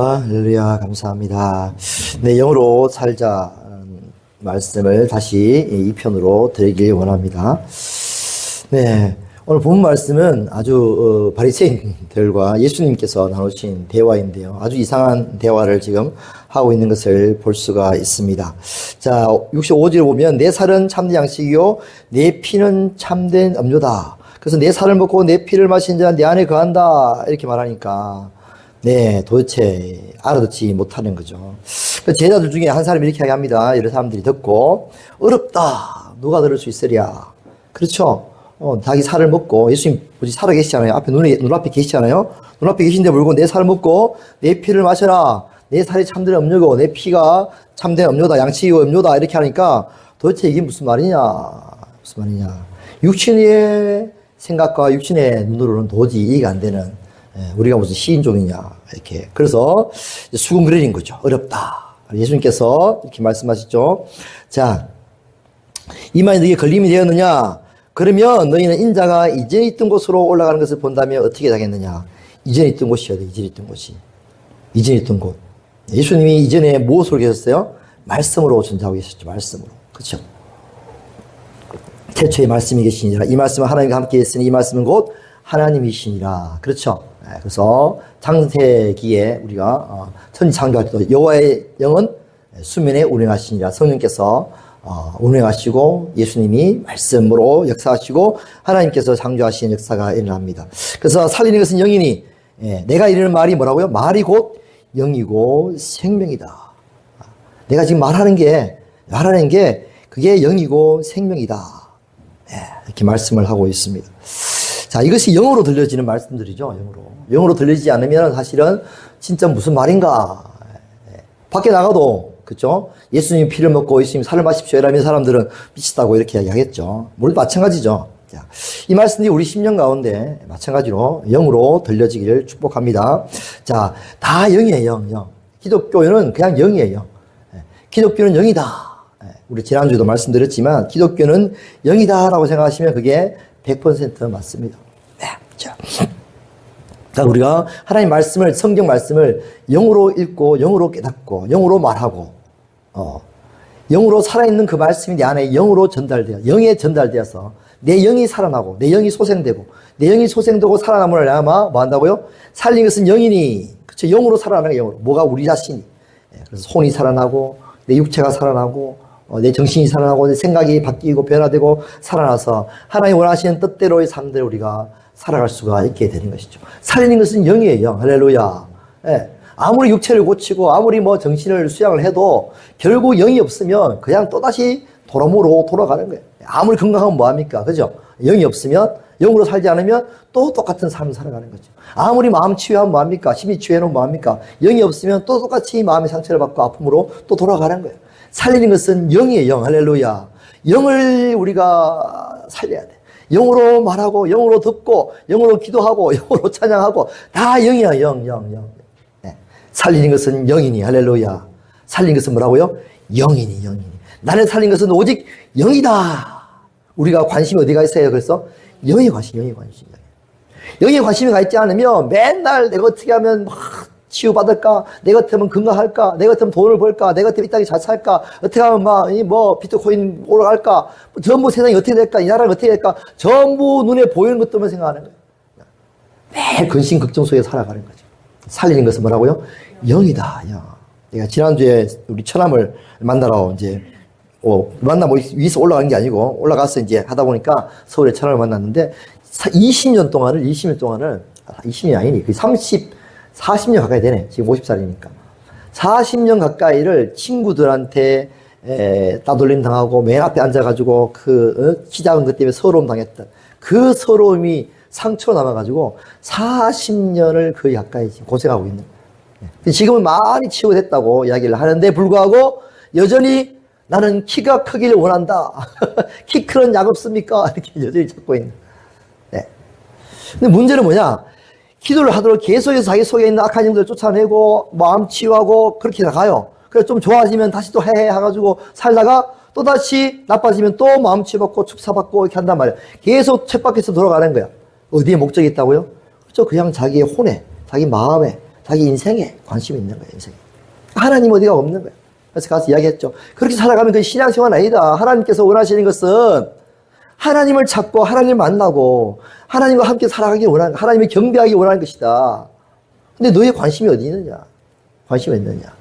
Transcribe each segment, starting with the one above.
할렐루야, 감사합니다. 네, 영으로 살자 말씀을 다시 이 편으로 드리길 원합니다. 네, 오늘 본 말씀은 아주 바리새인들과 예수님께서 나누신 대화인데요. 아주 이상한 대화를 지금 하고 있는 것을 볼 수가 있습니다. 자, 65절을 보면 내 살은 참된 양식이요 내 피는 참된 음료다. 그래서 내 살을 먹고 내 피를 마신 자는 내 안에 거한다. 이렇게 말하니까 네, 도대체 알아듣지 못하는 거죠. 제자들 중에 한 사람이 이렇게 합니다. 여러 사람들이 듣고 어렵다. 누가 들을 수 있으랴. 그렇죠. 자기 살을 먹고 예수님 보지 살아 계시잖아요. 앞에 눈앞에 계시잖아요. 눈앞에 계신데 물고 내 살을 먹고 내 피를 마셔라. 내 살이 참된 음료고 내 피가 참된 음료다. 양식이고 음료다. 이렇게 하니까 도대체 이게 무슨 말이냐. 무슨 말이냐. 육신의 생각과 육신의 눈으로는 도저히 이해가 안 되는 우리가 무슨 시인종이냐 이렇게. 그래서 수군거리는 거죠. 어렵다. 예수님께서 이렇게 말씀하시죠. 자, 이 말이 너희에게 걸림이 되었느냐? 그러면 너희는 인자가 이전에 있던 곳으로 올라가는 것을 본다면 어떻게 하겠느냐? 이전에 있던 곳이어야 돼. 이전에 있던 곳이. 이전에 있던 곳. 예수님이 이전에 무엇으로 계셨어요? 말씀으로 존재하고 계셨죠. 말씀으로. 그렇죠? 태초에 말씀이 계시니라. 이 말씀은 하나님과 함께 했으니 이 말씀은 곧 하나님이시니라. 그렇죠? 그래서 창세기에 우리가 천지창조할 때도 여호와의 영은 수면에 운행하시니라. 성령께서 운행하시고 예수님이 말씀으로 역사하시고 하나님께서 창조하시는 역사가 일어납니다. 그래서 살리는 것은 영이니 내가 이르는 말이 뭐라고요? 말이 곧 영이고 생명이다. 내가 지금 말하는 게 그게 영이고 생명이다. 이렇게 말씀을 하고 있습니다. 자, 이것이 영어로 들려지는 말씀들이죠. 영어로 들리지 않으면 사실은 진짜 무슨 말인가. 밖에 나가도 그렇죠? 예수님 피를 먹고 예수님 살을 마십시오 이러면 사람들은 미치다고 이렇게 이야기하겠죠. 물론 마찬가지죠. 자, 이 말씀이 우리 심령 가운데 마찬가지로 영으로 들려지기를 축복합니다. 자, 다 영이에요. 영. 기독교는 그냥 영이에요. 기독교는 영이다. 우리 지난주에도 말씀드렸지만 기독교는 영이다라고 생각하시면 그게 100% 맞습니다. 네. 자, 우리가 하나님 말씀을, 성경 말씀을 영으로 읽고, 영으로 깨닫고, 영으로 말하고, 영으로 살아있는 그 말씀이 내 안에 영으로 전달되어, 영에 전달되어서 내 영이 살아나고, 내 영이 소생되고, 내 영이 소생되고 살아남으려 하면 뭐 한다고요? 살린 것은 영이니, 그쵸? 영으로 살아나는 게 영으로. 뭐가 우리 자신이. 그래서 손이 살아나고, 내 육체가 살아나고, 내 정신이 살아나고 내 생각이 바뀌고 변화되고 살아나서 하나님 원하시는 뜻대로의 삶들을 우리가 살아갈 수가 있게 되는 것이죠. 살리는 것은 영이에요. 영. 할렐루야. 아무리 육체를 고치고 아무리 뭐 정신을 수양을 해도 결국 영이 없으면 그냥 또다시 도람으로 돌아가는 거예요. 아무리 건강하면 뭐합니까? 그죠? 영이 없으면 영으로 살지 않으면 또 똑같은 삶을 살아가는 거죠. 아무리 마음 치유하면 뭐합니까? 심히 치유해놓으면 뭐합니까? 영이 없으면 또 똑같이 마음의 상처를 받고 아픔으로 또 돌아가는 거예요. 살리는 것은 영이에요. 영. 할렐루야. 영을 우리가 살려야 돼. 영으로 말하고 영으로 듣고 영으로 기도하고 영으로 찬양하고 다 영이야. 영. 네. 살리는 것은 영이니. 할렐루야. 살린 것은 뭐라고요? 영이니. 나를 살린 것은 오직 영이다. 우리가 관심이 어디가 있어요? 그래서 영에 관심이 가 있지 않으면 맨날 내가 어떻게 하면 막 치유받을까? 내 같으면 건강할까? 내 같으면 돈을 벌까? 내 같으면 이 땅에 잘 살까? 어떻게 하면 비트코인 올라갈까? 전부 세상이 어떻게 될까? 이 나라가 어떻게 될까? 전부 눈에 보이는 것들만 생각하는 거예요. 매일 근심 걱정 속에 살아가는 거죠. 살리는 것은 뭐라고요? 영이다. 영. 내가 지난주에 우리 처남을 만나러 이제 만나고 위에서 올라간 게 아니고 올라가서 이제 하다 보니까 서울에 처남을 만났는데 20년 동안을 20년이 아니니 40년 가까이 되네. 지금 50살이니까. 40년 가까이를 친구들한테 따돌림 당하고 맨 앞에 앉아가지고 키 작은 것 때문에 서러움 당했던 그 서러움이 상처로 남아가지고 40년을 거의 가까이 지금 고생하고 있는 거예요. 지금은 많이 치유됐다고 이야기를 하는데 불구하고 여전히 나는 키가 크기를 원한다. 키 크는 약 없습니까? 이렇게 여전히 찾고 있는 거예요. 네. 근데 문제는 뭐냐? 기도를 하도록 계속해서 자기 속에 있는 악한 영들을 쫓아내고 마음 치유하고 그렇게 나가요. 그래서 좀 좋아지면 다시 또 해가지고 살다가 또 다시 나빠지면 또 마음 치유받고 축사받고 이렇게 한단 말이에요. 계속 쳇바퀴에서 돌아가는 거야. 어디에 목적이 있다고요? 그렇죠. 그냥 자기의 혼에, 자기 마음에, 자기 인생에 관심이 있는 거예요, 인생에. 하나님 어디가 없는 거예요. 그래서 가서 이야기했죠. 그렇게 살아가면 그 신앙생활 아니다. 하나님께서 원하시는 것은 하나님을 찾고 하나님을 만나고 하나님과 함께 살아가기 원하는, 하나님을 경배하기 원하는 것이다. 근데 너의 관심이 어디 있느냐? 관심이 있느냐?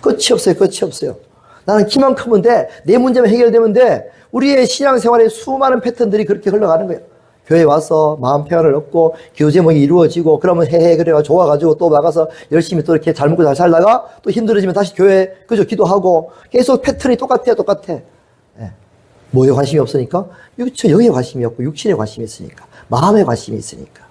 끝이 없어요. 끝이 없어요. 나는 키만 크면 돼. 내 문제만 해결되면 돼. 우리의 신앙생활의 수많은 패턴들이 그렇게 흘러가는 거예요. 교회 와서 마음 평안을 얻고 기도 제목이 이루어지고 그러면 그래가 좋아가지고 또 나가서 열심히 또 이렇게 잘 먹고 잘 살다가 또 힘들어지면 다시 교회 그저 기도하고 계속 패턴이 똑같아. 예. 뭐에 관심이 없으니까? 영에 관심이 없고 육신에 관심이 있으니까, 마음에 관심이 있으니까.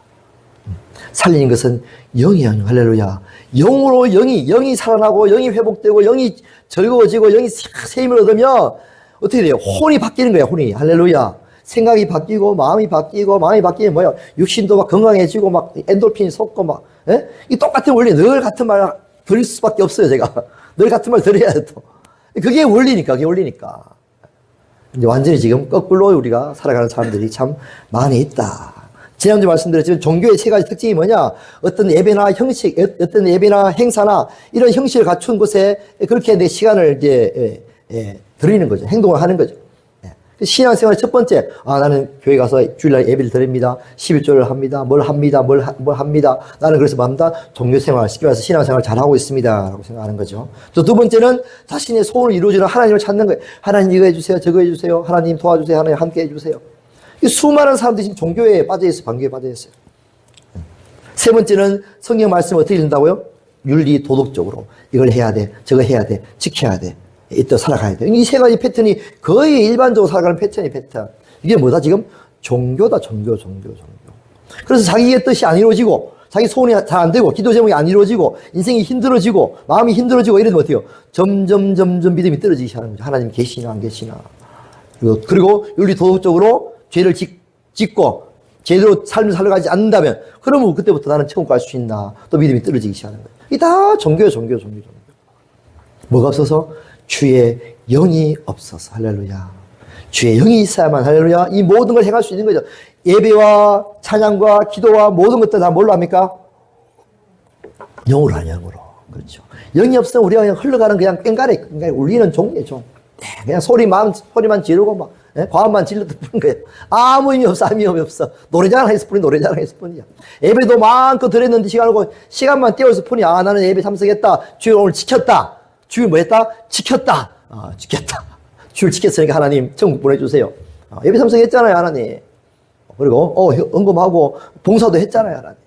살리는 것은 영이야. 할렐루야. 영으로 영이 살아나고 영이 회복되고 영이 즐거워지고 영이 새 힘을 얻으면 어떻게 돼요? 혼이 바뀌는 거예요. 혼이. 할렐루야. 생각이 바뀌고 마음이 바뀌면 뭐야? 육신도 막 건강해지고 막 엔돌핀이 솟고 막, 예? 이 똑같은 원리, 늘 같은 말 들을 수밖에 없어요, 제가. 늘 같은 말 들어야 돼, 또. 그게 원리니까. 이제 완전히 지금 거꾸로 우리가 살아가는 사람들이 참 많이 있다. 지난주 말씀드렸지만 종교의 세 가지 특징이 뭐냐? 어떤 예배나 형식, 어떤 예배나 행사나 이런 형식을 갖춘 곳에 그렇게 내 시간을 이제, 드리는 거죠. 행동을 하는 거죠. 신앙생활의 첫 번째, 나는 교회 가서 주일날 예배를 드립니다. 11조를 합니다. 뭘 합니다. 나는 그래서 맘다 종교생활, 쉽게 말해서 신앙생활 잘하고 있습니다. 라고 생각하는 거죠. 또 두 번째는 자신의 소원을 이루어주는 하나님을 찾는 거예요. 하나님 이거 해주세요. 저거 해주세요. 하나님 도와주세요. 하나님 함께 해주세요. 이 수많은 사람들이 지금 종교에 빠져있어요. 반교에 빠져있어요. 세 번째는 성경 말씀을 어떻게 읽는다고요? 윤리, 도덕적으로. 이걸 해야 돼. 저거 해야 돼. 지켜야 돼. 이때 살아가야 돼. 이 세 가지 패턴이 거의 일반적으로 살아가는 패턴. 이게 뭐다? 지금 종교다. 종교. 그래서 자기의 뜻이 안 이루어지고, 자기 소원이 잘 안 되고, 기도 제목이 안 이루어지고, 인생이 힘들어지고, 마음이 힘들어지고, 이러면 어때요? 점점 믿음이 떨어지기 시작하는 거죠. 하나님 계시나, 안 계시나. 그리고 윤리 도덕적으로 죄를 짓고, 제대로 삶을 살아가지 않는다면, 그러면 그때부터 나는 천국 갈 수 있나. 또 믿음이 떨어지기 시작하는 거예요. 이게 다 종교예요. 뭐가 없어서? 주의 영이 없어서. 할렐루야. 주의 영이 있어야만, 할렐루야, 이 모든 걸 행할 수 있는 거죠. 예배와 찬양과 기도와 모든 것들 다 뭘로 합니까? 영으로 하냐, 영으로. 그렇죠. 영이 없으면 우리가 그냥 흘러가는 그냥 꽹가리 울리는 종이에요, 종. 그냥 소리만 지르고 막, 과음만 질러도 뿌는 거예요. 아무 의미 없어. 노래자랑 했을 뿐이야. 예배도 마음껏 드렸는데 시간만 때워서 뿐이야. 나는 예배 참석했다. 주일 오늘 지켰다. 주일 뭐 했다? 지켰다. 주일 지켰으니까 하나님 천국 보내주세요. 예배 참석했잖아요, 하나님. 그리고 헌금하고 봉사도 했잖아요, 하나님.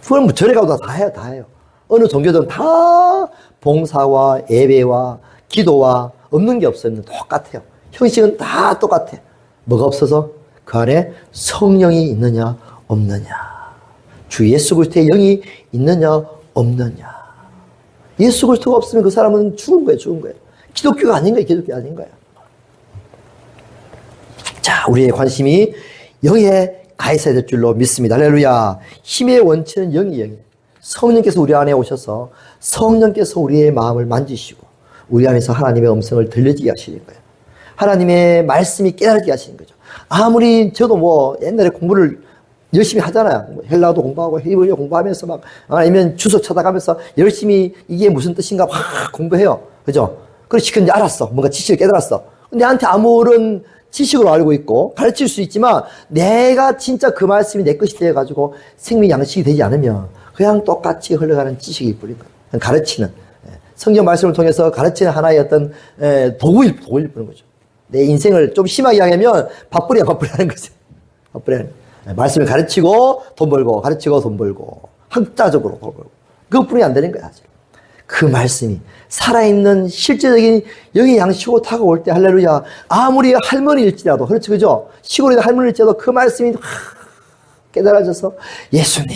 그럼 뭐 절에 가도 다 해요. 어느 종교든 다 봉사와 예배와 기도와 없는 게 없어요. 똑같아요. 형식은 다 똑같아. 뭐가 없어서? 그 안에 성령이 있느냐 없느냐. 주 예수 그리스도의 영이 있느냐 없느냐. 예수 그리스도가 없으면 그 사람은 죽은 거예요. 기독교가 아닌 거예요. 자, 우리의 관심이 영에 가 있어야 될 줄로 믿습니다. 할렐루야. 힘의 원천은 영이에요. 성령께서 우리 안에 오셔서 성령께서 우리의 마음을 만지시고 우리 안에서 하나님의 음성을 들려지게 하시는 거예요. 하나님의 말씀이 깨달게 하시는 거죠. 아무리 저도 뭐 옛날에 공부를 열심히 하잖아요. 헬라어도 공부하고 히브리어 공부하면서 막, 아니면 주소 찾아가면서 열심히 이게 무슨 뜻인가 막 공부해요. 그죠? 그렇지, 근데 알았어. 뭔가 지식을 깨달았어. 근데 나한테 아무런 지식으로 알고 있고 가르칠 수 있지만 내가 진짜 그 말씀이 내 것이 되어가지고 생명 양식이 되지 않으면 그냥 똑같이 흘러가는 지식이 뿐인 거예요. 가르치는. 성경 말씀을 통해서 가르치는 하나의 어떤 도구일 뿐인 거죠. 내 인생을 좀 심하게 이야기하면 밥벌이야 하는 거죠. 밥벌이야. 말씀을 가르치고 돈 벌고 학자적으로 돈 벌고 그것뿐이 안 되는 거야. 사실. 그 말씀이 살아있는 실제적인 영의 양식으로 다가올 때 할렐루야. 아무리 할머니일지라도 그렇죠, 그죠? 시골에 할머니일지라도 그 말씀이 깨달아져서 예수님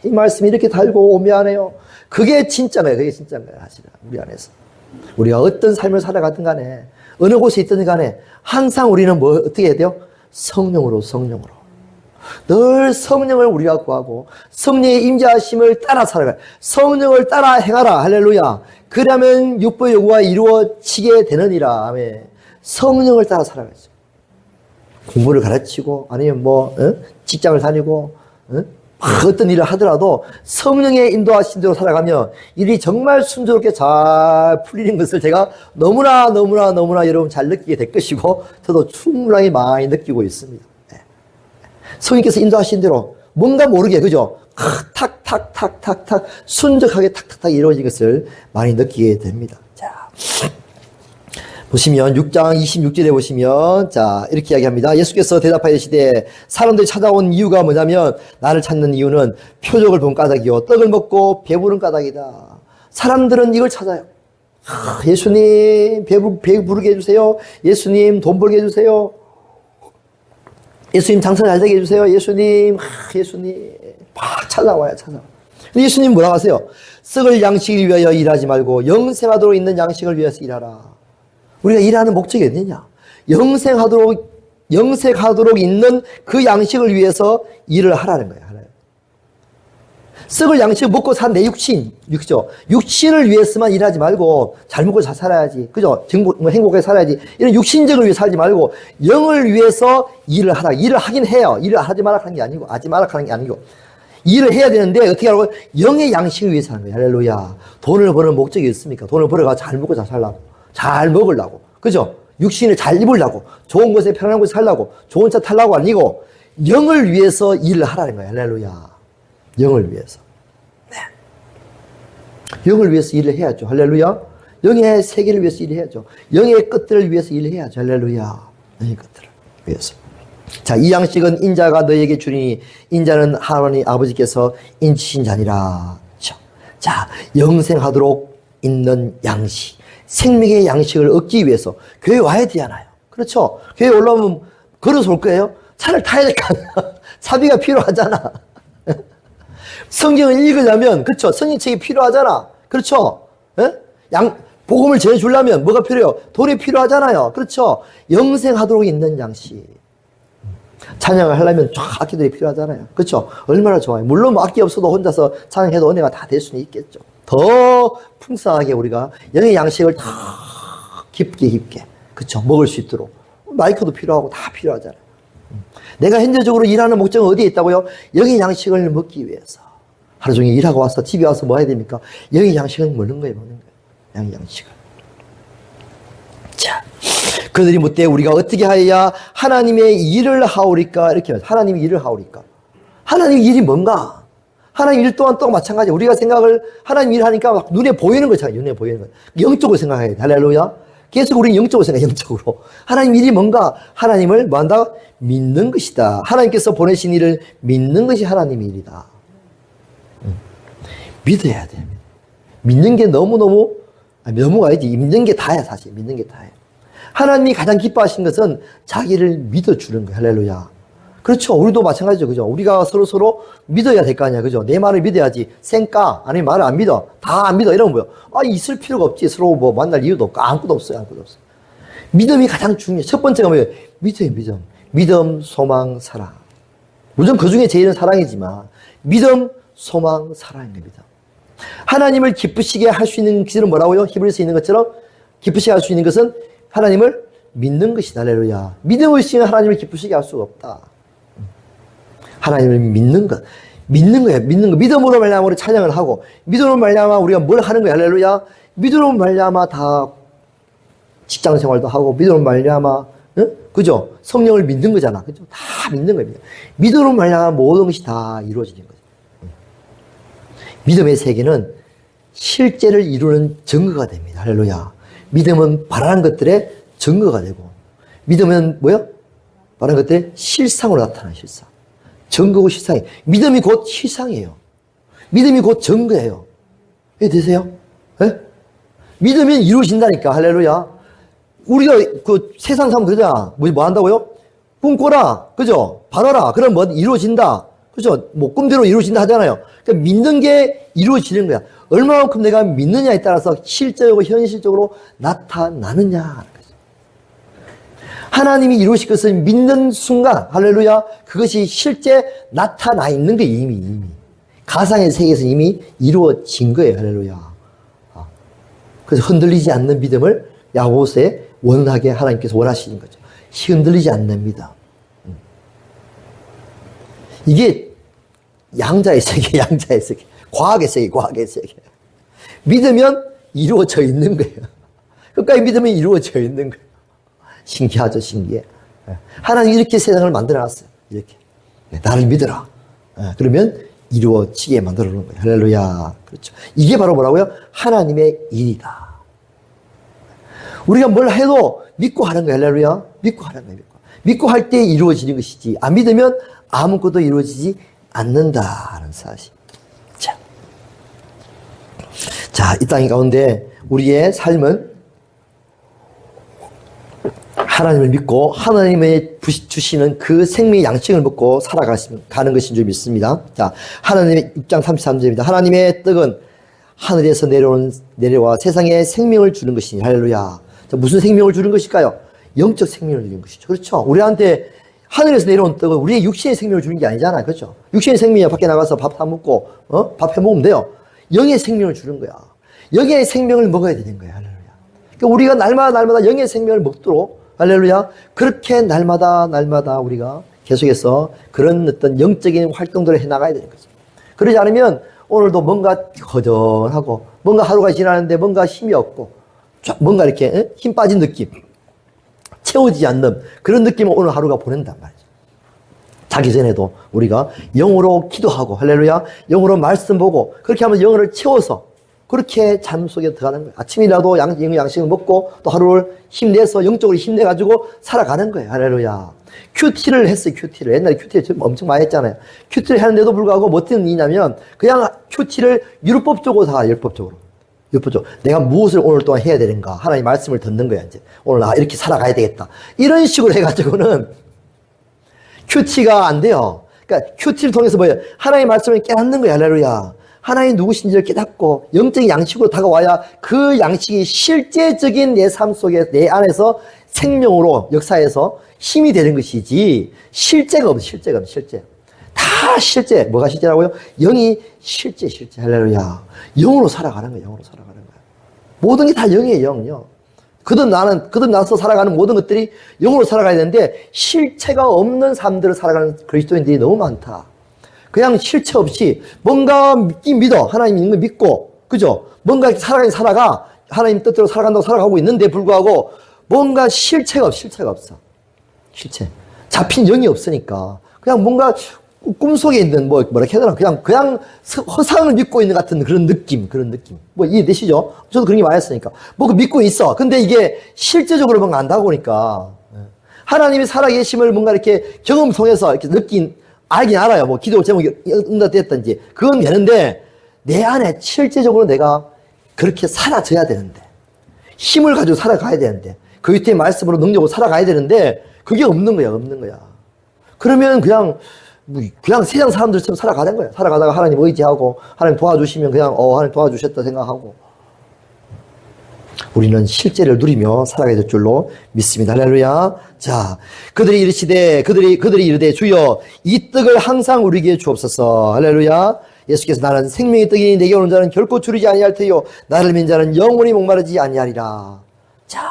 이 말씀이 이렇게 달고 오묘하네요. 그게 진짜인 거예요. 사실은 우리 안에서. 우리가 어떤 삶을 살아가든 간에 어느 곳에 있든 간에 항상 우리는 어떻게 해야 돼요? 성령으로 늘 성령을 우리가 구하고 성령의 임재하심을 따라 살아가요. 성령을 따라 행하라. 할렐루야. 그러면 육부의 요구가 이루어지게 되느니라. 아멘. 성령을 따라 살아가죠. 공부를 가르치고 아니면 직장을 다니고 어떤 일을 하더라도 성령의 인도하신 대로 살아가면 일이 정말 순조롭게 잘 풀리는 것을 제가 너무나 여러분 잘 느끼게 될 것이고 저도 충분하게 많이 느끼고 있습니다. 성령께서 인도하신 대로 뭔가 모르게 그죠? 탁탁탁탁탁 순적하게 탁탁탁 이루어진 것을 많이 느끼게 됩니다. 자, 보시면 6장 26절에 보시면 자 이렇게 이야기합니다. 예수께서 대답하시되 사람들이 찾아온 이유가 뭐냐면 나를 찾는 이유는 표적을 본 까닭이요 떡을 먹고 배부른 까닭이다. 사람들은 이걸 찾아요. 예수님 배부르게 해주세요. 예수님 돈 벌게 해주세요. 예수님 장사 잘 되게 해주세요. 예수님 막 찾아와요. 근데 예수님 뭐라고 하세요? 썩을 양식을 위하여 일하지 말고 영생하도록 있는 양식을 위해서 일하라. 우리가 일하는 목적이 어디냐? 영생하도록 있는 그 양식을 위해서 일을 하라는 거예요. 썩을 양식을 먹고 산 내 육신을 위해서만 일하지 말고 잘 먹고 잘 살아야지. 그죠? 행복하게 살아야지. 이런 육신적을 위해 살지 말고 영을 위해서 일을 하라. 일을 하긴 해요. 일을 하지 말라 하는 게 아니고 일을 해야 되는데 어떻게 하라고? 영의 양식을 위해서 하는 거예요. 할렐루야. 돈을 버는 목적이 있습니까? 돈을 벌어가 잘 먹고 잘 살라고. 잘 먹으려고. 그죠? 육신을 잘 입으려고. 좋은 곳에 편안한 곳에 살라고. 좋은 차 타려고 아니고 영을 위해서 일을 하라는 거예요. 할렐루야. 영을 위해서. 네. 영을 위해서 일을 해야죠. 할렐루야. 영의 세계를 위해서 일을 해야죠. 영의 끝들을 위해서 일을 해야죠. 할렐루야. 영의 끝들을 위해서. 자, 이 양식은 인자가 너에게 주리니 인자는 하나님 아버지께서 인치신 자니라. 자, 영생하도록 있는 양식. 생명의 양식을 얻기 위해서 교회 와야 되잖아요. 그렇죠? 교회 올라오면 걸어서 올 거예요? 차를 타야 될 거 아니야. 차비가 필요하잖아. 성경을 읽으려면, 그렇죠? 성경책이 필요하잖아. 그렇죠? 예? 복음을 전해주려면 뭐가 필요해요? 돈이 필요하잖아요. 그렇죠? 영생하도록 있는 양식. 찬양을 하려면 쫙 악기들이 필요하잖아요. 그렇죠? 얼마나 좋아요. 물론 뭐 악기 없어도 혼자서 찬양해도 은혜가 다 될 수는 있겠죠. 더 풍성하게 우리가 영의 양식을 다 깊게 그렇죠? 먹을 수 있도록 마이크도 필요하고 다 필요하잖아요. 내가 현재적으로 일하는 목적은 어디에 있다고요? 영의 양식을 먹기 위해서. 하루 종일 일하고 와서 집에 와서 뭐 해야 됩니까? 영의 양식을 먹는 거예요. 영의 양식을. 자, 그들이 묻되 우리가 어떻게 하여야 하나님의 일을 하오리까? 이렇게 말해요. 하나님의 일을 하오리까? 하나님의 일이 뭔가? 하나님 일 또한 또 마찬가지. 우리가 생각을 하나님 일 하니까 막 눈에 보이는 거잖아요. 눈에 보이는 거. 영적으로 생각해야 돼. 할렐루야. 계속 우리는 영적으로 생각해. 영적으로. 하나님 일이 뭔가? 하나님을 뭐 한다? 믿는 것이다. 하나님께서 보내신 일을 믿는 것이 하나님의 일이다. 믿어야 돼. 믿는 게 너무가 아니지. 믿는 게 다야, 사실. 믿는 게 다야. 하나님이 가장 기뻐하신 것은 자기를 믿어주는 거야. 할렐루야. 그렇죠. 우리도 마찬가지죠. 그죠? 우리가 서로 믿어야 될 거 아니야. 그죠? 내 말을 믿어야지. 쌩까. 아니면 말을 안 믿어. 다 안 믿어. 이러면 뭐야? 있을 필요가 없지. 서로 뭐 만날 이유도 없고. 아무것도 없어요. 믿음이 가장 중요해. 첫 번째가 뭐예요? 믿음. 믿음, 소망, 사랑. 물론 그 중에 제일은 사랑이지만, 믿음, 소망, 사랑인 겁니다. 하나님을 기쁘시게 할 수 있는 기술은 뭐라고요? 히브리서에 있는 것처럼 기쁘시게 할 수 있는 것은 하나님을 믿는 것이다. 할렐루야. 믿음 없이는 하나님을 기쁘시게 할 수가 없다. 하나님을 믿는 것. 믿는 거예요. 믿음으로 말미암아 우리 찬양을 하고, 믿음으로 말미암아 우리가 뭘 하는 거야. 할렐루야. 믿음으로 말미암아 다 직장 생활도 하고, 믿음으로 말미암아, 그죠? 성령을 믿는 거잖아. 그죠? 다 믿는 겁니다. 믿음으로 말미암아 모든 것이 다 이루어지는 거죠. 믿음의 세계는 실제를 이루는 증거가 됩니다. 할렐루야. 믿음은 바라는 것들의 증거가 되고, 믿음은 뭐요? 바라는 것들의 실상으로 나타나는 실상. 증거고 실상이에요. 믿음이 곧 실상이에요. 믿음이 곧 증거예요. 이해되세요? 네? 믿으면 이루어진다니까. 할렐루야. 우리가 그 세상 사람 그러잖아. 뭐 한다고요? 꿈꿔라. 그죠? 바라라. 그럼 뭐 이루어진다. 그죠? 뭐 꿈대로 이루어진다 하잖아요. 그러니까 믿는 게 이루어지는 거야. 얼마만큼 내가 믿느냐에 따라서 실제적으로 현실적으로 나타나느냐. 하나님이 이루실 것을 믿는 순간, 할렐루야, 그것이 실제 나타나 있는 거예요. 이미. 가상의 세계에서 이미 이루어진 거예요. 할렐루야. 그래서 흔들리지 않는 믿음을 야고보서에 원하게 하나님께서 원하시는 거죠. 흔들리지 않는 믿음. 이게 양자의 세계, 양자의 세계. 과학의 세계, 과학의 세계. 믿으면 이루어져 있는 거예요. 끝까지 믿으면 이루어져 있는 거예요. 신기하죠, 신기해. 하나님 이렇게 세상을 만들어 놨어요. 이렇게. 나를 믿어라. 그러면 이루어지게 만들어 놓은 거예요. 할렐루야. 그렇죠. 이게 바로 뭐라고요? 하나님의 일이다. 우리가 뭘 해도 믿고 하는 거예요. 할렐루야. 믿고 하는 거예요. 믿고 할 때 이루어지는 것이지. 안 믿으면 아무것도 이루어지지 않는다는 사실. 자, 이 땅 가운데 우리의 삶은 하나님을 믿고 하나님의 주시는 그 생명의 양식을 먹고 살아가는 것인 줄 믿습니다. 자, 하나님의 6장 33절입니다. 하나님의 떡은 하늘에서 내려와 세상에 생명을 주는 것이니. 할렐루야. 자, 무슨 생명을 주는 것일까요? 영적 생명을 주는 것이죠. 그렇죠. 우리한테 하늘에서 내려온 떡은 우리의 육신의 생명을 주는 게 아니잖아요. 그렇죠. 육신의 생명이 밖에 나가서 밥 사 먹고, 밥 해 먹으면 돼요. 영의 생명을 주는 거야. 영의 생명을 먹어야 되는 거야. 할렐루야. 그러니까 우리가 날마다 영의 생명을 먹도록, 할렐루야. 그렇게 날마다 우리가 계속해서 그런 어떤 영적인 활동들을 해 나가야 되는 거죠. 그러지 않으면 오늘도 뭔가 허전하고, 뭔가 하루가 지나는데 뭔가 힘이 없고, 뭔가 이렇게 힘 빠진 느낌, 채워지지 않는 그런 느낌을 오늘 하루가 보낸단 말이죠. 자기 전에도 우리가 영으로 기도하고, 할렐루야, 영으로 말씀 보고, 그렇게 하면 영을 채워서 그렇게 잠 속에 들어가는 거예요. 아침이라도 양식을 먹고 또 하루를 힘내서 영적으로 힘내가지고 살아가는 거예요. 할렐루야. 큐티를 했어요. 큐티를. 옛날에 큐티를 엄청 많이 했잖아요. 큐티를 하는데도 불구하고 뭐 어떤 일이냐면 그냥 큐티를 율법적으로 다 율법적으로. 내가 무엇을 오늘 동안 해야 되는가. 하나님 말씀을 듣는 거야. 이제 오늘 나 이렇게 살아가야 되겠다. 이런 식으로 해가지고는 큐티가 안 돼요. 그러니까 큐티를 통해서 뭐예요? 하나님의 말씀을 깨닫는 거야. 할렐루야. 하나님 누구신지를 깨닫고 영적인 양식으로 다가와야 그 양식이 실제적인 내 삶 속에 내 안에서 생명으로 역사해서 힘이 되는 것이지 실제가 없어. 실제. 다 실제. 뭐가 실제라고요? 영이 실제. 할렐루야. 영으로 살아가는 거야. 모든 게 다 영이에요. 영. 거듭나서 살아가는 모든 것들이 영으로 살아가야 되는데 실체가 없는 삶들을 살아가는 그리스도인들이 너무 많다. 그냥 실체 없이 뭔가 믿긴 믿어. 하나님 있는 거 믿고, 그죠? 뭔가 살아가. 하나님 뜻대로 살아가고 있는데 불구하고 뭔가 실체가 없어. 실체. 잡힌 영이 없으니까. 그냥 뭔가 꿈속에 있는 뭐라 해야 되나? 그냥 허상을 믿고 있는 같은 그런 느낌. 뭐 이해되시죠? 저도 그런 게 많았으니까. 뭐 믿고 있어. 근데 이게 실제적으로 뭔가 안다고 보니까. 하나님이 살아계심을 뭔가 이렇게 경험 통해서 이렇게 알긴 알아요. 뭐 기도 제목이 응답됐든지. 그건 되는데 내 안에 실제적으로 내가 그렇게 살아져야 되는데 힘을 가지고 살아가야 되는데 그리스도의 말씀으로 능력으로 살아가야 되는데 그게 없는 거야. 그러면 그냥 세상 사람들처럼 살아가는 거야. 살아가다가 하나님 의지하고 하나님 도와주시면 그냥 하나님 도와주셨다 생각하고 우리는 실제를 누리며 살아가야 될 줄로 믿습니다. 할렐루야. 자, 그들이 이르되 주여 이 떡을 항상 우리에게 주옵소서. 할렐루야. 예수께서 나는 생명의 떡이니 내게 오는 자는 결코 줄이지 아니할 테요 나를 믿는 자는 영원히 목마르지 아니하리라. 자,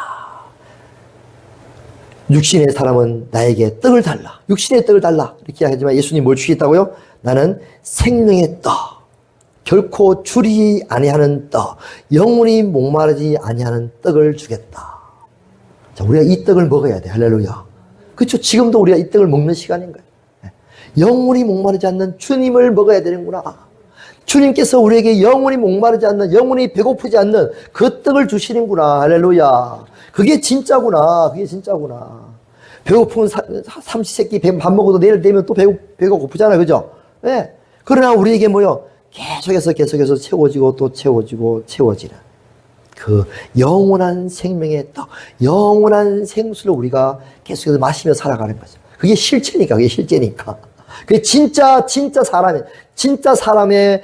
육신의 사람은 나에게 떡을 달라. 육신의 떡을 달라. 이렇게 하지만 예수님 뭘 주시겠다고요? 나는 생명의 떡. 결코 줄이지 아니하는 떡, 영원히 목마르지 아니하는 떡을 주겠다. 자, 우리가 이 떡을 먹어야 돼. 할렐루야. 그렇죠? 지금도 우리가 이 떡을 먹는 시간인 거예요. 영원히 목마르지 않는 주님을 먹어야 되는구나. 주님께서 우리에게 영원히 목마르지 않는, 영원히 배고프지 않는 그 떡을 주시는구나. 할렐루야. 그게 진짜구나. 배고픈 삼시세끼 밥 먹어도 내일 되면 또 배가 고프잖아요. 그죠? 네. 그러나 우리에게 뭐요? 계속해서 채워지고 또 채워지는 그 영원한 생명의 떡, 영원한 생수를 우리가 계속해서 마시며 살아가는 거죠. 그게 실체니까. 그게 진짜 사람의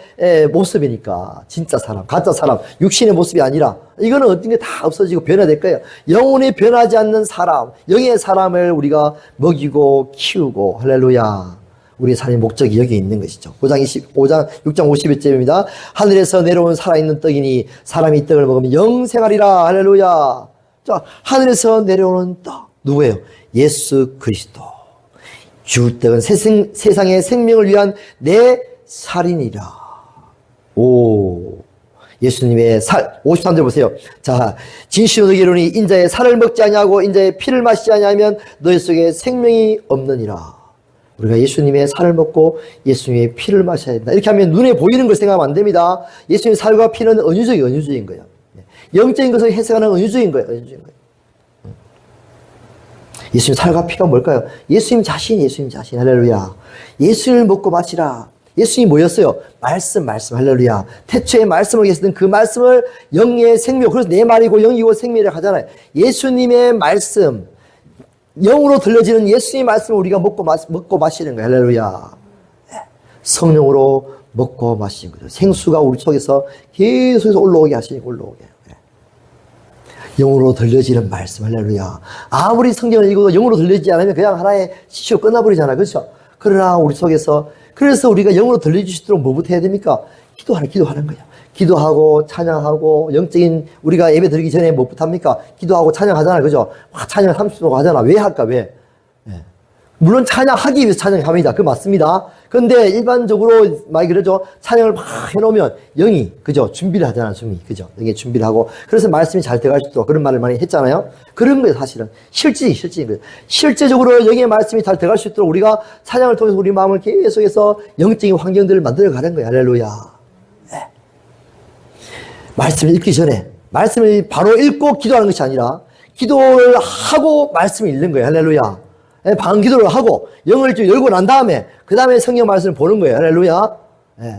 모습이니까. 진짜 사람, 가짜 사람, 육신의 모습이 아니라 이거는 어떤 게 다 없어지고 변화될 거예요. 영원히 변하지 않는 사람, 영의 사람을 우리가 먹이고 키우고, 할렐루야. 우리의 삶의 목적이 여기 있는 것이죠. 6장 51절입니다. 하늘에서 내려온 살아있는 떡이니 사람이 이 떡을 먹으면 영생하리라. 할렐루야. 자, 하늘에서 내려오는 떡. 누구예요? 예수 그리스도. 주 떡은 세상의 생명을 위한 내 살이니라. 오, 예수님의 살. 53절 보세요. 자, 진실로 너희에게 이르노니 인자의 살을 먹지 아니하고 인자의 피를 마시지 아니하면 너희 속에 생명이 없느니라. 우리가 예수님의 살을 먹고 예수님의 피를 마셔야 된다. 이렇게 하면 눈에 보이는 걸 생각하면 안 됩니다. 예수님의 살과 피는 은유적인 거예요. 영적인 것을 해석하는 은유적인 거예요. 예수님 살과 피가 뭘까요? 예수님 자신. 할렐루야. 예수를 먹고 마시라. 예수님이 뭐였어요? 말씀, 할렐루야. 태초에 말씀을 계시던 그 말씀을 영의 생명, 그래서 내 말이고 영이고 생명이라고 하잖아요. 예수님의 말씀, 영으로 들려지는 예수님의 말씀을 우리가 먹고 마시는 거예요. 할렐루야. 성령으로 먹고 마시는 거죠. 생수가 우리 속에서 계속해서 올라오게 하시니까 올라오게. 영으로 들려지는 말씀, 할렐루야. 아무리 성경을 읽어도 영으로 들려지지 않으면 그냥 하나의 시쇼 끝나버리잖아요. 그렇죠? 그러나 우리 속에서, 그래서 우리가 영으로 들려주시도록 뭐부터 해야 됩니까? 기도하는 거예요. 기도하고 찬양하고 영적인 우리가 예배 드리기 전에 뭐부터 합니까? 기도하고 찬양하잖아요. 그죠? 찬양 30분 하잖아. 왜 할까? 왜? 물론 찬양하기 위해서 찬양합니다. 그거 맞습니다. 그런데 일반적으로 많이 그러죠. 찬양을 막 해놓으면 영이, 그죠? 준비를 하잖아요. 그죠? 영이 준비를 하고. 그래서 말씀이 잘 들어갈 수 있도록 그런 말을 많이 했잖아요. 그런 거예요, 사실은. 실질인 거예요. 실제적으로 영의 말씀이 잘 들어갈 수 있도록 우리가 찬양을 통해서 우리 마음을 계속해서 영적인 환경들을 만들어 가는 거예요. 할렐루야. 네. 말씀을 읽기 전에, 말씀을 바로 읽고 기도하는 것이 아니라, 기도를 하고 말씀을 읽는 거예요. 할렐루야. 방기도를 하고 영을 좀 열고 난 다음에 그 다음에 성경 말씀을 보는 거예요. 할렐루야.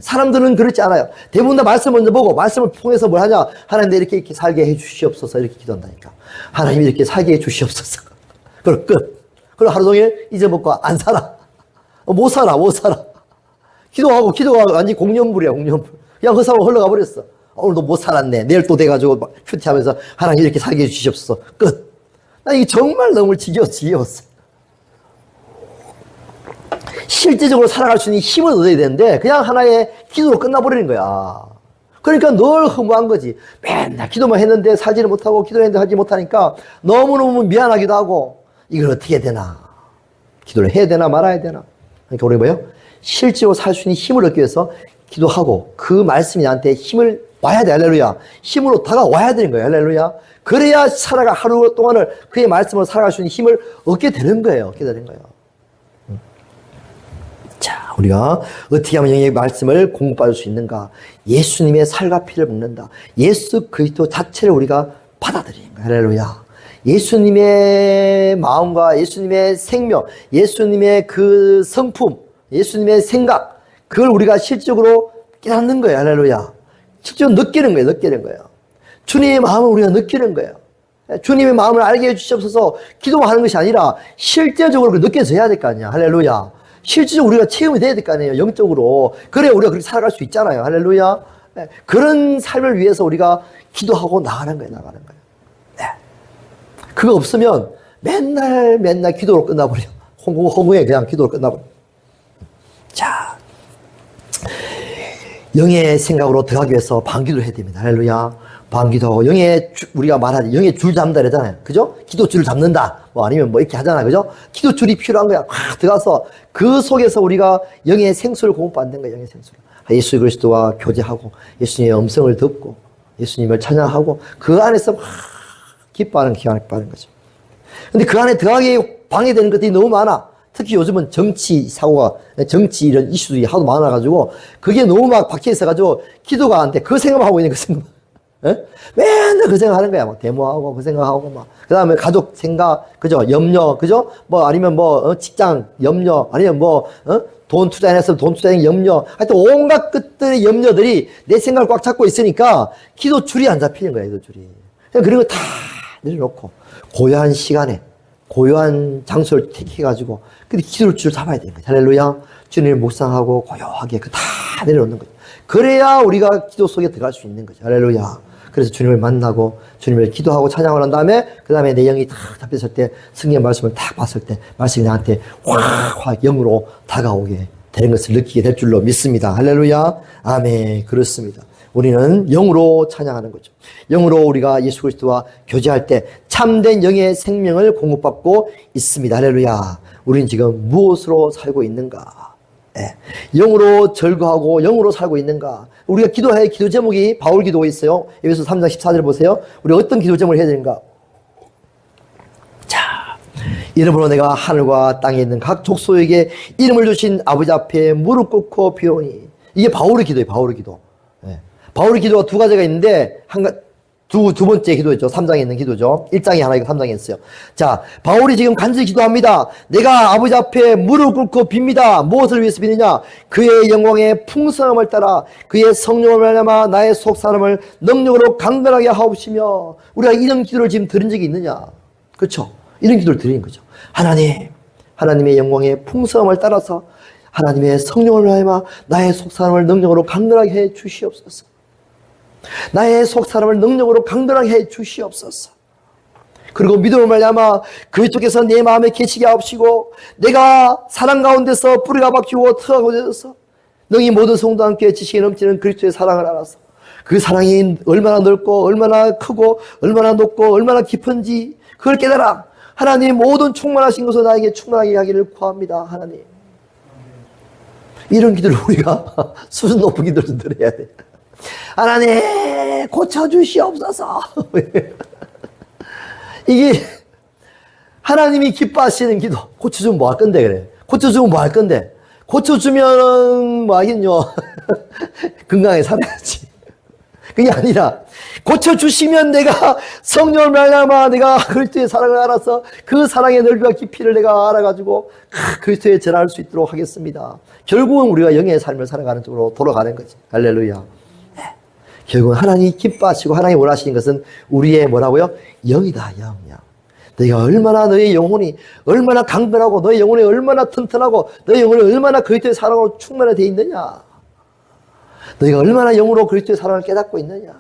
사람들은 그렇지 않아요. 대부분 다 말씀 먼저 보고 말씀을 통해서 뭘 하냐. 하나님 이렇게 살게 해 주시옵소서 이렇게 기도한다니까. 하나님 이렇게 살게 해 주시옵소서. 그럼 끝. 그럼 하루 종일 잊어먹고 안 살아. 못 살아. 기도하고 기도가 완전히 공연불이야. 그냥 그 사람 흘러가 버렸어. 오늘도 못 살았네. 내일 또 돼가지고 막 큐티하면서 하나님 이렇게 살게 해 주시옵소서. 끝. 나 이게 정말 너무 지겨웠어. 실제적으로 살아갈 수 있는 힘을 얻어야 되는데 그냥 하나의 기도로 끝나버리는 거야. 그러니까 늘 허무한 거지. 맨날 기도만 했는데 살지를 못하고 기도했는데 하지 못하니까 너무너무 미안하기도 하고 이걸 어떻게 해야 되나. 기도를 해야 되나 말아야 되나. 그러니까 우리 뭐예요? 실제로 살 수 있는 힘을 얻기 위해서 기도하고 그 말씀이 나한테 힘을 와야 돼. 할렐루야. 힘으로 다가와야 되는 거예요. 할렐루야. 그래야 살아갈 하루 동안을 그의 말씀으로 살아갈 수 있는 힘을 얻게 되는 거예요. 자, 우리가 어떻게 하면 영의 말씀을 공급받을 수 있는가? 예수님의 살과 피를 먹는다. 예수 그리스도 자체를 우리가 받아들이는 거야. 할렐루야. 예수님의 마음과 예수님의 생명, 예수님의 그 성품, 예수님의 생각, 그걸 우리가 실질적으로 깨닫는 거예요. 할렐루야. 실제로 느끼는 거예요. 주님의 마음을 우리가 느끼는 거예요. 주님의 마음을 알게 해주시옵소서 기도만 하는 것이 아니라 실제적으로 느껴져야 될 거 아니야. 할렐루야. 실질적으로 우리가 체험이 돼야 될 거 아니에요. 영적으로. 그래야 우리가 그렇게 살아갈 수 있잖아요. 할렐루야. 그런 삶을 위해서 우리가 기도하고 나가는 거예요. 네. 그거 없으면 맨날 기도로 끝나버려. 허무해. 그냥 기도로 끝나버려. 자, 영의 생각으로 들어가기 위해서 방기도를 해야 됩니다. 할렐루야. 방기도하고 우리가 말하지 영의 줄 잡는다 그러잖아요. 그죠? 기도줄을 잡는다. 뭐 아니면 뭐 이렇게 하잖아요. 그죠? 기도줄이 필요한 거야. 확 들어가서 그 속에서 우리가 영의 생수를 공급받는 거예요. 영의 생수를. 예수 그리스도와 교제하고 예수님의 음성을 듣고 예수님을 찬양하고 그 안에서 막 기뻐하는 기간을 빠는 거죠. 근데 그 안에 들어가기 방해되는 것들이 너무 많아. 특히 요즘은 정치 이런 이슈들이 하도 많아가지고 그게 너무 막 박혀 있어가지고 기도가 안 돼. 그 생각만 하고 있는 그 생각. 맨날 그 생각하는 거야. 막 데모하고 그 생각하고 막. 그 다음에 가족 생각, 그죠? 염려, 그죠? 뭐 아니면 직장 염려, 아니면 돈 투자해서 돈 투자행 염려. 하여튼 온갖 것들의 염려들이 내 생각을 꽉 잡고 있으니까 기도줄이 안 잡히는 거야, 기도줄이. 그런 거 다 내려놓고 고요한 시간에 고요한 장소를 택해가지고 근데 기도줄 잡아야 되는 거야. 할렐루야. 주님을 묵상하고 고요하게 그 다 내려놓는 거죠. 그래야 우리가 기도 속에 들어갈 수 있는 거죠. 할렐루야. 그래서 주님을 만나고 주님을 기도하고 찬양을 한 다음에 그 다음에 내 영이 탁 잡혔을 때 성경 말씀을 탁 봤을 때 말씀이 나한테 확 영으로 다가오게 되는 것을 느끼게 될 줄로 믿습니다. 할렐루야. 아멘. 그렇습니다. 우리는 영으로 찬양하는 거죠. 영으로 우리가 예수 그리스도와 교제할 때 참된 영의 생명을 공급받고 있습니다. 할렐루야. 우리는 지금 무엇으로 살고 있는가? 예. 영으로 절거하고 영으로 살고 있는가? 우리가 기도해야 할 기도 제목이 바울 기도가 있어요. 에베소 3장 14절 보세요. 우리 어떤 기도 제목을 해야 되는가? 자, 이름으로 내가 하늘과 땅에 있는 각 족속에게 이름을 주신 아버지 앞에 무릎 꿇고 비오니. 이게 바울의 기도예요. 바울의 기도. 예. 바울의 기도가 두 가지가 있는데 두 번째 기도였죠. 3장에 있는 기도죠. 1장이 하나 있고 3장에 있어요. 자, 바울이 지금 간절히 기도합니다. 내가 아버지 앞에 무릎 꿇고 빕니다. 무엇을 위해서 비느냐? 그의 영광의 풍성함을 따라 그의 성령을 말미암아 나의 속 사람을 능력으로 강건하게 하옵시며. 우리가 이런 기도를 지금 들은 적이 있느냐? 그렇죠? 이런 기도를 드리는 거죠. 하나님의 영광의 풍성함을 따라서 하나님의 성령을 말미암아 나의 속 사람을 능력으로 강건하게 해 주시옵소서. 나의 속 사람을 능력으로 강건하게 해 주시옵소서. 그리고 믿음을 말미암아 그리스도께서 내 마음에 계시게 하옵시고 내가 사랑 가운데서 뿌리가 박히고 트하고 되어서 너희 모든 성도 함께 지식에 넘치는 그리스도의 사랑을 알아서 그 사랑이 얼마나 넓고 얼마나 크고 얼마나 높고 얼마나 깊은지 그걸 깨달아 하나님 모든 충만하신 것으로 나에게 충만하게 하기를 구합니다. 하나님, 이런 기도를 우리가 수준 높은 기도를 드려야 돼. 하나님 고쳐주시옵소서. 이게 하나님이 기뻐하시는 기도. 고쳐주면 뭐 할 건데 그래. 고쳐주면 뭐 할 건데. 고쳐주면 뭐 하겠뇨. 건강하게 살아야지. 그게 아니라 고쳐주시면 내가 성령을 말미암아 내가 그리스도의 사랑을 알아서 그 사랑의 넓이와 깊이를 내가 알아가지고 그리스도의 절할 수 있도록 하겠습니다. 결국은 우리가 영의 삶을 살아가는 쪽으로 돌아가는 거지. 할렐루야. 결국은 하나님이 기뻐하시고 하나님이 원하시는 것은 우리의 뭐라고요? 영이다. 영. 너희가 얼마나 너희 영혼이 얼마나 강건하고 너희 영혼이 얼마나 튼튼하고 너희 영혼이 얼마나 그리스도의 사랑으로 충만하게 되어 있느냐. 너희가 얼마나 영으로 그리스도의 사랑을 깨닫고 있느냐.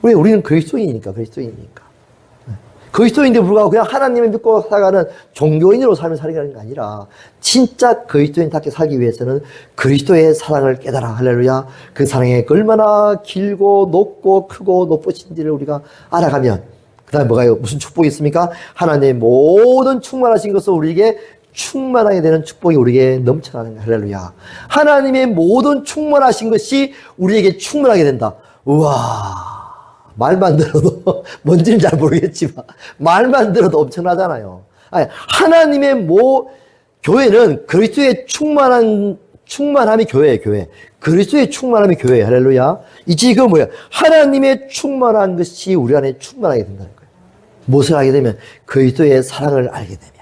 왜? 우리는 그리스도인이니까. 그리스도인인데 불구하고 그냥 하나님을 믿고 살아가는 종교인으로 삶을 살아가는 게 아니라 진짜 그리스도인답게 살기 위해서는 그리스도의 사랑을 깨달아. 할렐루야. 그 사랑이 얼마나 길고 높고 크고 높으신지를 우리가 알아가면 그 다음에 뭐가요? 무슨 축복이 있습니까? 하나님의 모든 충만하신 것을 우리에게 충만하게 되는 축복이 우리에게 넘쳐나는 거야. 할렐루야. 하나님의 모든 충만하신 것이 우리에게 충만하게 된다. 우와. 말만 들어도 뭔지는 잘 모르겠지만 말만 들어도 엄청나잖아요. 아니, 하나님의 교회는 그리스도의 충만함이 교회예요. 교회. 그리스도의 충만함이 교회예요. 할렐루야. 이제 이거 뭐예요? 하나님의 충만한 것이 우리 안에 충만하게 된다는 거예요. 무엇을 알게 되면 그리스도의 사랑을 알게 되면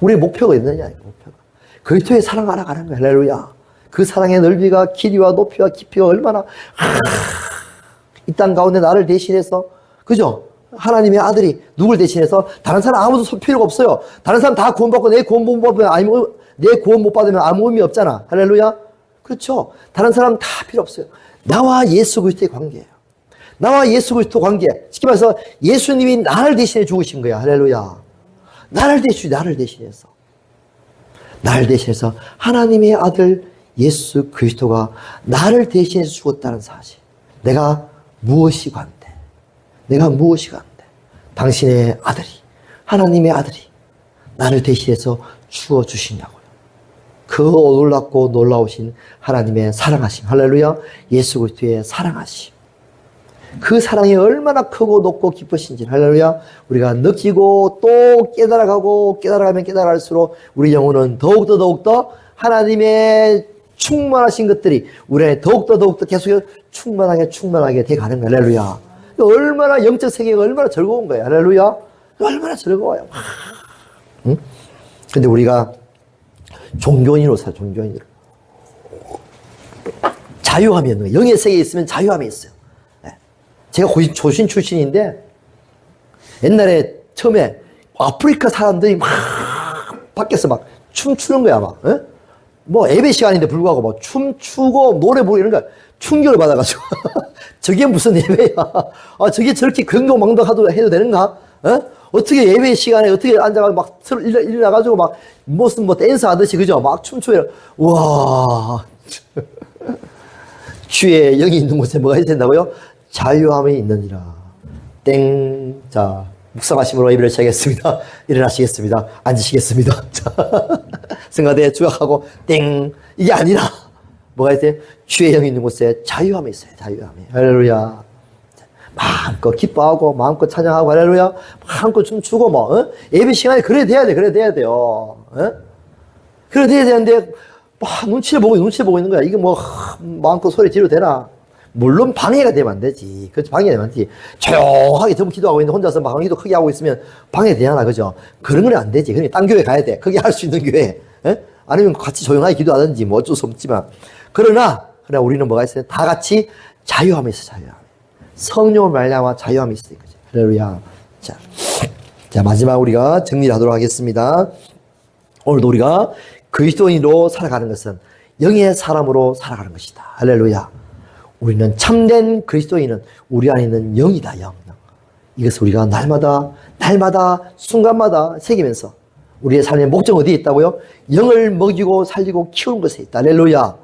우리의 목표가 있느냐. 목표가 그리스도의 사랑을 알아가는 거예요. 할렐루야. 그 사랑의 넓이가 길이와 높이와 깊이가 얼마나 이 땅 가운데 나를 대신해서, 그죠? 하나님의 아들이 누굴 대신해서 다른 사람 아무도 설 필요가 없어요. 다른 사람 다 구원받고 내 구원 못 받으면 내 구원 못 받으면 아무 의미 없잖아. 할렐루야. 그렇죠. 다른 사람 다 필요 없어요. 나와 예수 그리스도의 관계예요. 나와 예수 그리스도 관계. 쉽게 말해서 예수님이 나를 대신해 죽으신 거야. 할렐루야. 나를 대신해서 하나님의 아들 예수 그리스도가 나를 대신해서 죽었다는 사실. 내가 무엇이 관대? 당신의 아들이, 하나님의 아들이 나를 대신해서 죽어주신다고요. 그 놀랍고 놀라우신 하나님의 사랑하심. 할렐루야. 예수 그리스도의 사랑하심. 그 사랑이 얼마나 크고 높고 깊으신지 할렐루야. 우리가 느끼고 또 깨달아가면 깨달아갈수록 우리 영혼은 더욱더 하나님의 충만하신 것들이 우리 안에 더욱더 계속 충만하게 돼가는 거야. 할렐루야. 얼마나 영적 세계가 얼마나 즐거운 거야. 할렐루야. 얼마나 즐거워요. 응? 근데 우리가 종교인으로 살아. 자유함이 없는 거야. 영의 세계에 있으면 자유함이 있어요. 제가 조신 출신인데 옛날에 처음에 아프리카 사람들이 막 밖에서 막 춤추는 거야. 막 뭐 예배 시간인데 불구하고 막 춤추고 노래 부르고 이런 거 충격을 받아가지고 저게 무슨 예배야. 저게 저렇게 경동망덕 해도 되는가? 어떻게 예배 시간에 어떻게 앉아가지고 막 일어나가지고 막 무슨 뭐 댄스 하듯이 그죠? 막 춤추요. 와. 주의 영이 있는 곳에 뭐가 있어야 된다고요? 자유함이 있느니라. 땡. 자, 묵상하심으로 예배를 시작하겠습니다. 일어나시겠습니다. 앉으시겠습니다. 자, 성가대 주각하고 땡 이게 아니라 뭐가 있어요? 주의 영이 있는 곳에 자유함이 있어요. 자유함이. 할렐루야. 마음껏 기뻐하고 마음껏 찬양하고 할렐루야. 마음껏 춤추고 뭐 예배 시간에 그래야 돼야 돼. 그래야 돼야 돼요. 그래야 돼야 되는데 막 눈치를 보고 있는 거야. 이게 뭐 마음껏 소리 지르도 되나? 물론 방해가 되면 안 되지. 그렇지, 방해가 되면 안 되지. 조용하게 전부 기도하고 있는데 혼자서 막 기도 크게 하고 있으면 방해되잖아. 그죠? 그런 건 안 되지. 그러니까 딴 교회 가야 돼. 그게 할 수 있는 교회. 아니면 같이 조용하게 기도하든지 뭐 어쩔 수 없지만. 그러나 우리는 뭐가 있어요? 다 같이 자유함이 있어, 자유함. 성령을 말미암아 자유함이 있어요. 그죠? 할렐루야. 자, 마지막 우리가 정리를 하도록 하겠습니다. 오늘도 우리가 그리스도인으로 살아가는 것은 영의 사람으로 살아가는 것이다. 할렐루야. 우리는 참된 그리스도인은 우리 안에 있는 영이다, 영. 이것을 우리가 날마다, 순간마다 새기면서 우리의 삶의 목적은 어디에 있다고요? 영을 먹이고 살리고 키우는 것에 있다. 할렐루야.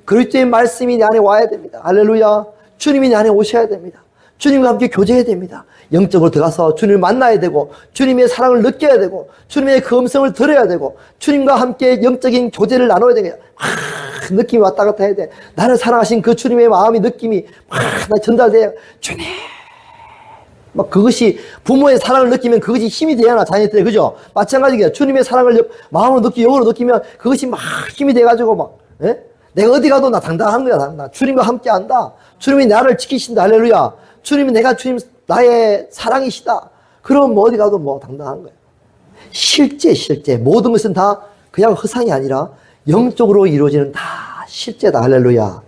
그리스도의 말씀이 내 안에 와야 됩니다. 할렐루야. 주님이 내 안에 오셔야 됩니다. 주님과 함께 교제해야 됩니다. 영적으로 들어가서 주님을 만나야 되고 주님의 사랑을 느껴야 되고 주님의 그 음성을 들어야 되고 주님과 함께 영적인 교제를 나눠야 됩니다. 느낌이 왔다 갔다 해야 돼. 나를 사랑하신 그 주님의 마음이 느낌이 나 전달돼요. 주님. 막 그것이 부모의 사랑을 느끼면 그것이 힘이 돼야 자녀들이 그죠? 마찬가지예요. 주님의 사랑을 마음으로 느끼고 영으로 느끼면 그것이 막 힘이 돼가지고 막 내가 어디 가도 나 당당한 거야. 나 주님과 함께 한다. 주님이 나를 지키신다. 할렐루야. 주님이 주님 나의 사랑이시다. 그럼 뭐 어디 가도 뭐 당당한 거예요. 실제 모든 것은 다 그냥 허상이 아니라 영적으로 이루어지는 다 실제다. 할렐루야.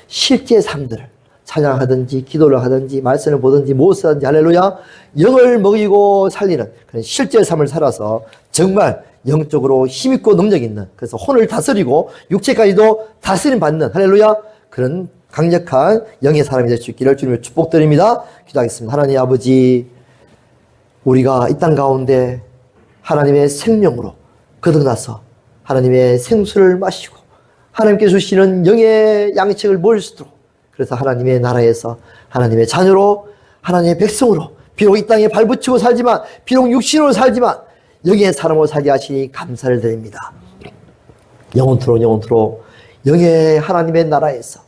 실제 삶들을 찬양하든지 기도를 하든지 말씀을 보든지 무엇을 하든지 할렐루야. 영을 먹이고 살리는 그런 실제 삶을 살아서 정말 영적으로 힘있고 능력 있는 그래서 혼을 다스리고 육체까지도 다스림 받는 할렐루야. 그런 강력한 영의 사람이 될 수 있기를 주님의 축복드립니다. 기도하겠습니다. 하나님 아버지, 우리가 이 땅 가운데 하나님의 생명으로 거듭나서 하나님의 생수를 마시고 하나님께 주시는 영의 양식을 먹을 수 있도록 그래서 하나님의 나라에서 하나님의 자녀로 하나님의 백성으로 비록 이 땅에 발붙이고 살지만 비록 육신으로 살지만 영의 사람으로 살게 하시니 감사를 드립니다. 영원토록 영의 하나님의 나라에서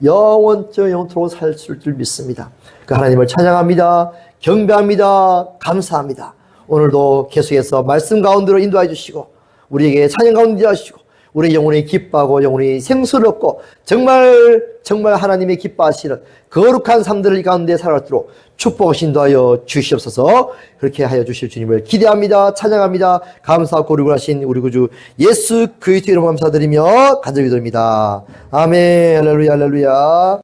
영원토록 살 줄 믿습니다. 그 하나님을 찬양합니다. 경배합니다. 감사합니다. 오늘도 계속해서 말씀 가운데로 인도해 주시고 우리에게 찬양 가운데 하시고 우리 영혼이 기뻐하고 영혼이 생수를 얻고 정말 하나님의 기뻐하시는 거룩한 삶들을 이 가운데 살아가도록 축복하신 도하여 주시옵소서. 그렇게 하여 주실 주님을 기대합니다. 찬양합니다. 감사하고 고르고하신 우리 구주 예수 그리스도 이름 감사드리며 간절히 기도합니다. 아멘. 할렐루야.